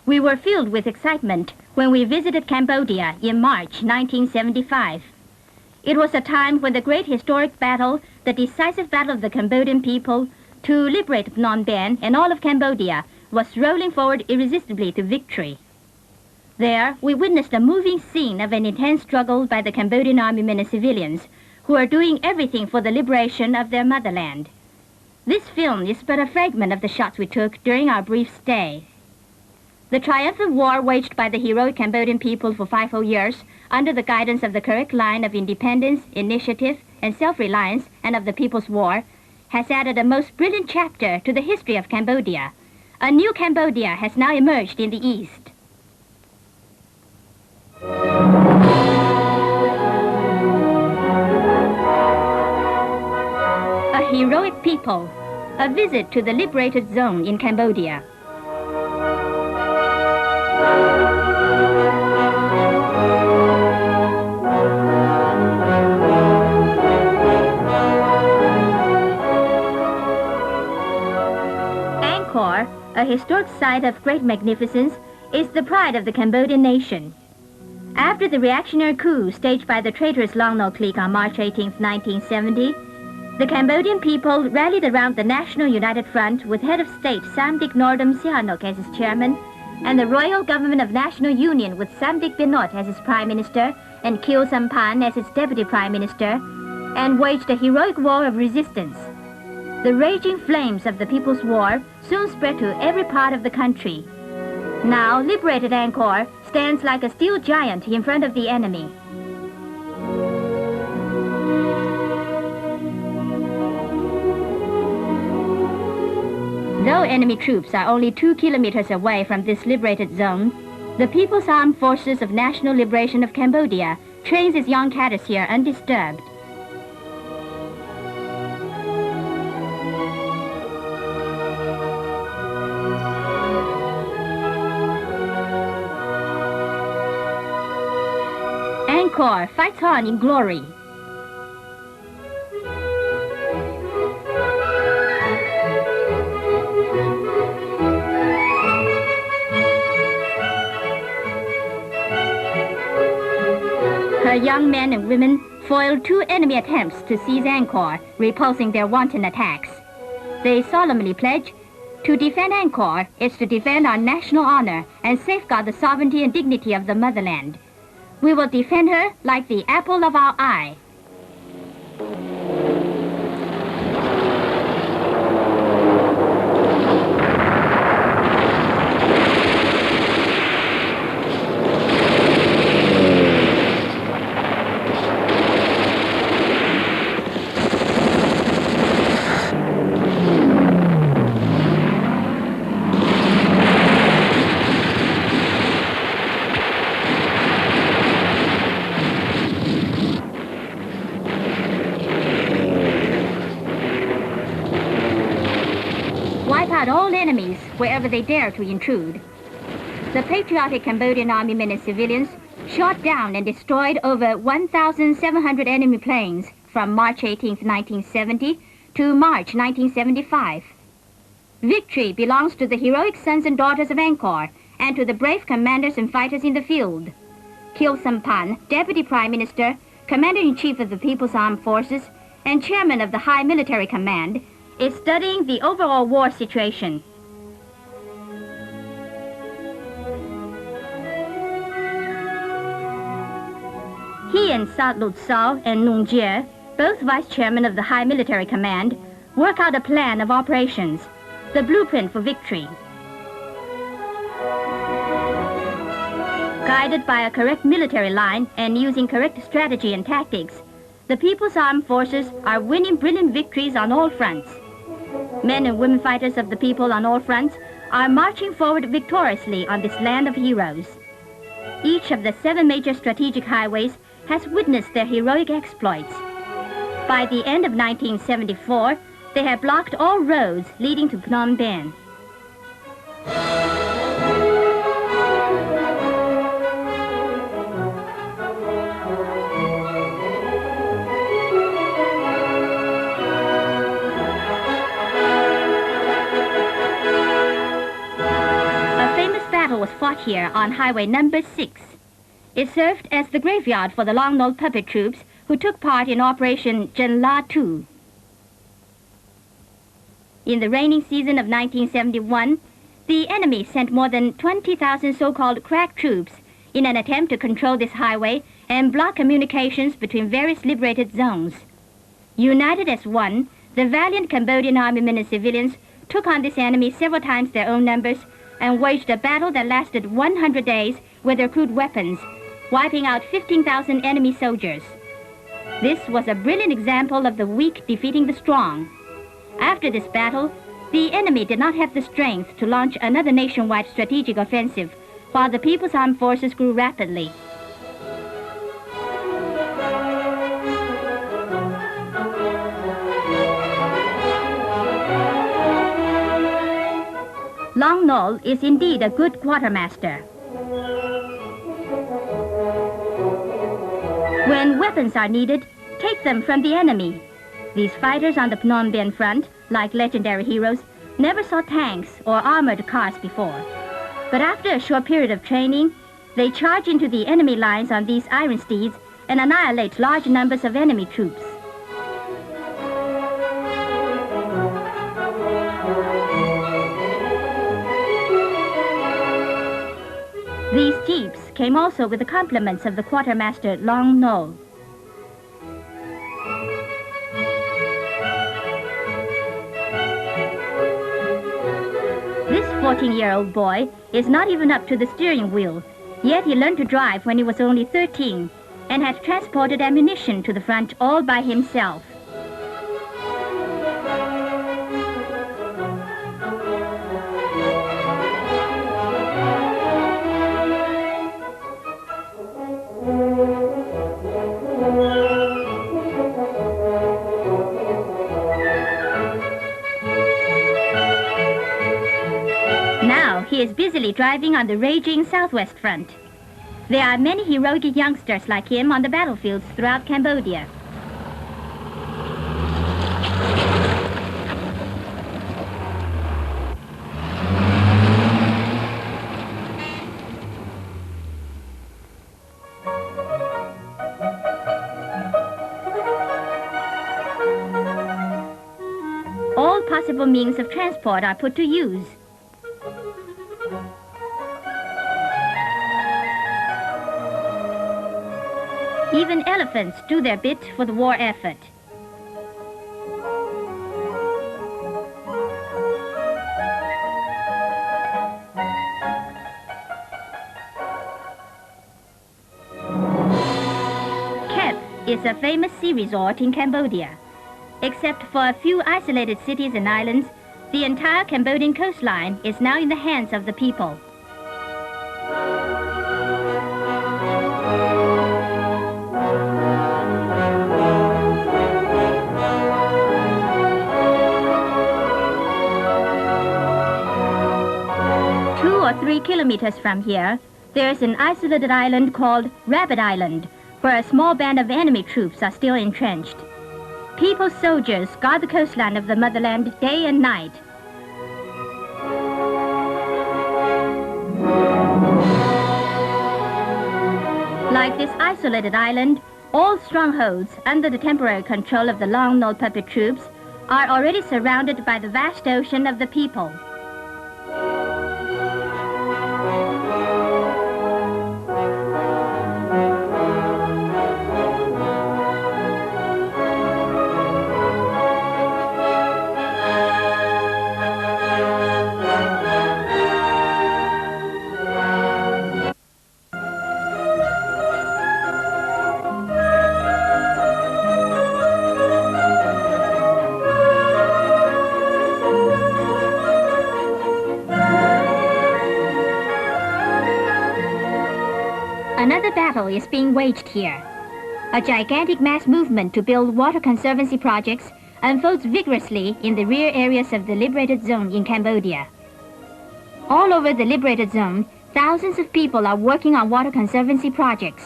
We were filled with excitement when we visited Cambodia in March 1975. It was a time when the great historic battle, the decisive battle of the Cambodian people to liberate Phnom Penh and all of Cambodia, was rolling forward irresistibly to victory. There, we witnessed a moving scene of an intense struggle by the Cambodian army men and civilians who are doing everything for the liberation of their motherland. This film is but a fragment of the shots we took during our brief stay. The triumphant war waged by the heroic Cambodian people for 5 whole years under the guidance of the correct line of independence, initiative, and self-reliance and of the People's War has added a most brilliant chapter to the history of Cambodia. A new Cambodia has now emerged in the East. A heroic people, a visit to the liberated zone in Cambodia. Angkor, a historic site of great magnificence, is the pride of the Cambodian nation. After the reactionary coup staged by the traitorous Long No clique on March 18, 1970, the Cambodian people rallied around the National United Front with head of state Samdech Norodom Sihanouk as its chairman and the Royal Government of National Union with Samdech Binot as its prime minister and Khieu Samphan as its deputy prime minister, and waged a heroic war of resistance. The raging flames of the People's War soon spread to every part of the country. Now, liberated Angkor stands like a steel giant in front of the enemy. Though enemy troops are only 2 kilometers away from this liberated zone, the People's Armed Forces of National Liberation of Cambodia trains its young cadets here undisturbed. Angkor fights on in glory. Her young men and women foiled 2 enemy attempts to seize Angkor, repulsing their wanton attacks. They solemnly pledge, to defend Angkor is to defend our national honor and safeguard the sovereignty and dignity of the motherland. We will defend her like the apple of our eye. Wipe out all enemies wherever they dare to intrude. The patriotic Cambodian army men and civilians shot down and destroyed over 1,700 enemy planes from March 18, 1970 to March 1975. Victory belongs to the heroic sons and daughters of Angkor and to the brave commanders and fighters in the field. Khieu Samphan, Deputy Prime Minister, Commander-in-Chief of the People's Armed Forces, and Chairman of the High Military Command, is studying the overall war situation. He and Sat Lut Sao and Nung Jie, both Vice Chairman of the High Military Command, work out a plan of operations, the blueprint for victory. Guided by a correct military line and using correct strategy and tactics, the People's Armed Forces are winning brilliant victories on all fronts. Men and women fighters of the people on all fronts are marching forward victoriously on this land of heroes. Each of the 7 major strategic highways has witnessed their heroic exploits. By the end of 1974, they have blocked all roads leading to Phnom Penh. battle was fought here on Highway number 6. It served as the graveyard for the Long Nol puppet troops who took part in Operation Jen La Tu. In the rainy season of 1971, the enemy sent more than 20,000 so-called crack troops in an attempt to control this highway and block communications between various liberated zones. United as one, the valiant Cambodian army men and civilians took on this enemy several times their own numbers and waged a battle that lasted 100 days with their crude weapons, wiping out 15,000 enemy soldiers. This was a brilliant example of the weak defeating the strong. After this battle, the enemy did not have the strength to launch another nationwide strategic offensive, while the People's Armed Forces grew rapidly. Long Nol is indeed a good quartermaster. When weapons are needed, take them from the enemy. These fighters on the Phnom Penh front, like legendary heroes, never saw tanks or armored cars before. But after a short period of training, they charge into the enemy lines on these iron steeds and annihilate large numbers of enemy troops. These jeeps came also with the compliments of the quartermaster Long Nol. This 14-year-old boy is not even up to the steering wheel, yet he learned to drive when he was only 13 and had transported ammunition to the front all by himself. He is busily driving on the raging southwest front. There are many heroic youngsters like him on the battlefields throughout Cambodia. All possible means of transport are put to use. Even elephants do their bit for the war effort. Kep is a famous sea resort in Cambodia. Except for a few isolated cities and islands, the entire Cambodian coastline is now in the hands of the people. Or 3 kilometers from here, there's an isolated island called Rabbit Island, where a small band of enemy troops are still entrenched. People's soldiers guard the coastline of the motherland day and night. Like this isolated island, all strongholds under the temporary control of the Long Nol puppet troops are already surrounded by the vast ocean of the people. Another battle is being waged here. A gigantic mass movement to build water conservancy projects unfolds vigorously in the rear areas of the liberated zone in Cambodia. All over the liberated zone, thousands of people are working on water conservancy projects.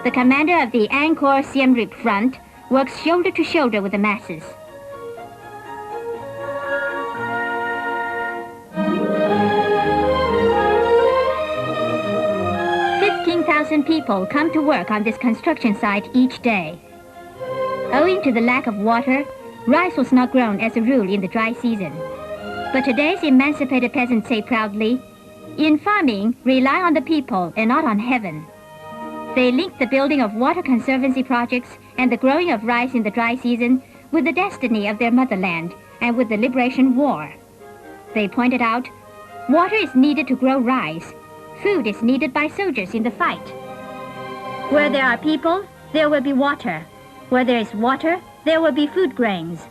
The commander of the Angkor Siem Reap front works shoulder to shoulder with the masses. 1,000 people come to work on this construction site each day. Owing to the lack of water, rice was not grown as a rule in the dry season. But today's emancipated peasants say proudly, "In farming, rely on the people and not on heaven." They link the building of water conservancy projects and the growing of rice in the dry season with the destiny of their motherland and with the liberation war. They pointed out, water is needed to grow rice. Food is needed by soldiers in the fight. Where there are people, there will be water. Where there is water, there will be food grains.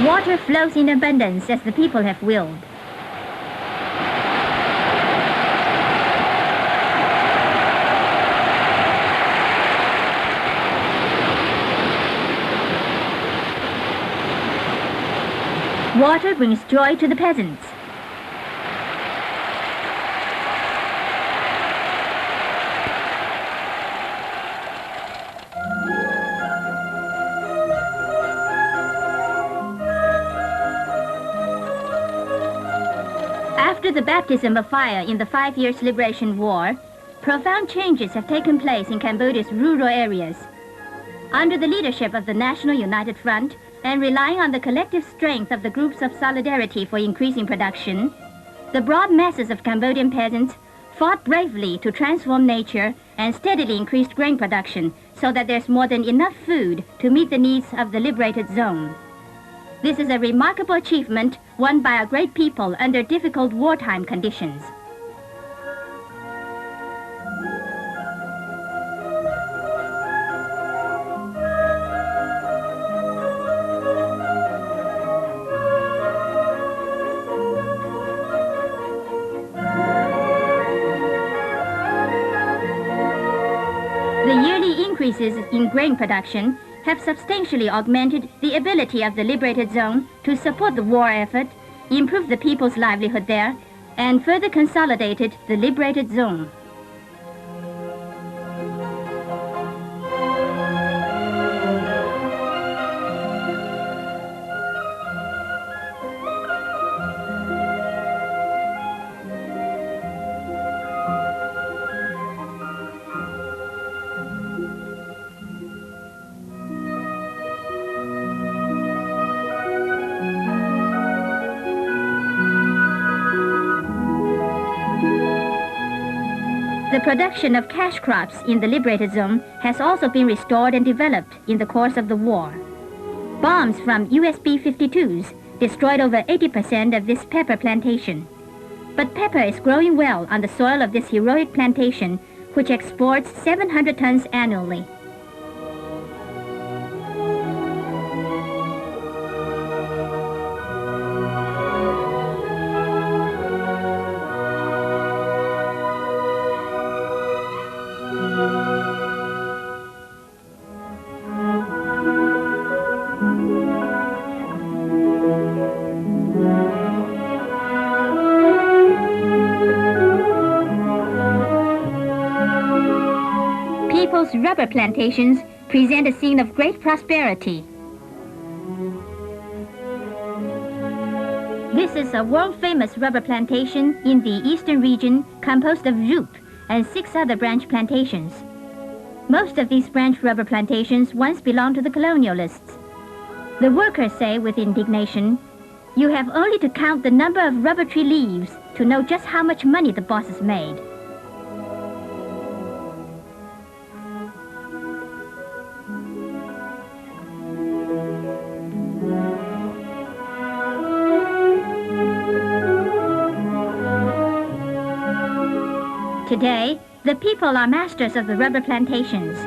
Water flows in abundance as the people have willed. Water brings joy to the peasants. After the baptism of fire in the 5 Years Liberation War, profound changes have taken place in Cambodia's rural areas. Under the leadership of the National United Front and relying on the collective strength of the groups of solidarity for increasing production, the broad masses of Cambodian peasants fought bravely to transform nature and steadily increased grain production so that there's more than enough food to meet the needs of the liberated zone. This is a remarkable achievement won by a great people under difficult wartime conditions. The yearly increases in grain production have substantially augmented the ability of the liberated zone to support the war effort, improve the people's livelihood there, and further consolidated the liberated zone. The production of cash crops in the liberated zone has also been restored and developed in the course of the war. Bombs from US B-52s destroyed over 80% of this pepper plantation. But pepper is growing well on the soil of this heroic plantation, which exports 700 tons annually. People's rubber plantations present a scene of great prosperity. This is a world-famous rubber plantation in the eastern region composed of Rup and 6 other branch plantations. Most of these branch rubber plantations once belonged to the colonialists. The workers say with indignation, "You have only to count the number of rubber tree leaves to know just how much money the bosses made." Today, the people are masters of the rubber plantations.